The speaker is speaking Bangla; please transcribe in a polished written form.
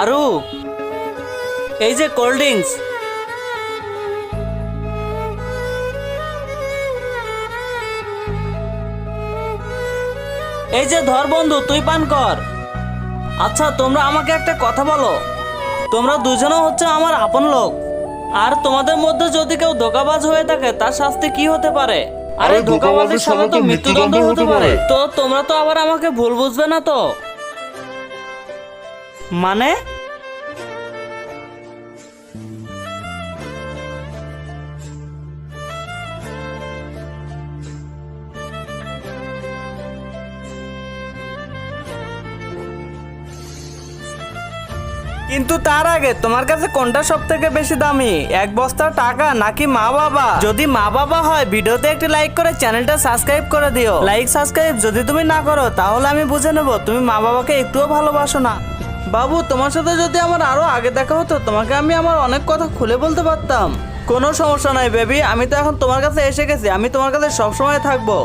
আরু, এই যে কোল্ড ড্রিঙ্কস। এই যে ধর বন্ধু, তুই পান কর। আচ্ছা তোমরা আমাকে একটা কথা বলো, তোমরা দুজনও হচ্ছে আমার আপন লোক, আর তোমাদের মধ্যে যদি কেউ ধোঁকাবাজ হয়ে থাকে তার শাস্তি কি হতে পারে? আরে ধোঁকাবাজের সাথে তো মৃত্যুদণ্ড হতে পারে। তো তোমরা তো আবার আমাকে ভুল বুঝবে না তো? মানে কিন্তু তার আগে তোমার কাছে কোনটা সব থেকে বেশি দামি, এক বস্তা টাকা নাকি মা বাবা? যদি মা বাবা হয় ভিডিওতে একটি লাইক করে চ্যানেলটা সাবস্ক্রাইব করে দিও। লাইক সাবস্ক্রাইব যদি তুমি না করো তাহলে আমি বুঝে নেব তুমি মা বাবাকে একটুও ভালোবাসো না। বাবু, তোমার সাথে যদি আমার আরো আগে দেখা হতো তোমাকে আমি আমার অনেক কথা খুলে বলতে পারতাম। কোনো সমস্যা নাই বেবি, আমি তো এখন তোমার কাছে এসে গেছি, আমি তোমার কাছে সবসময় থাকবো।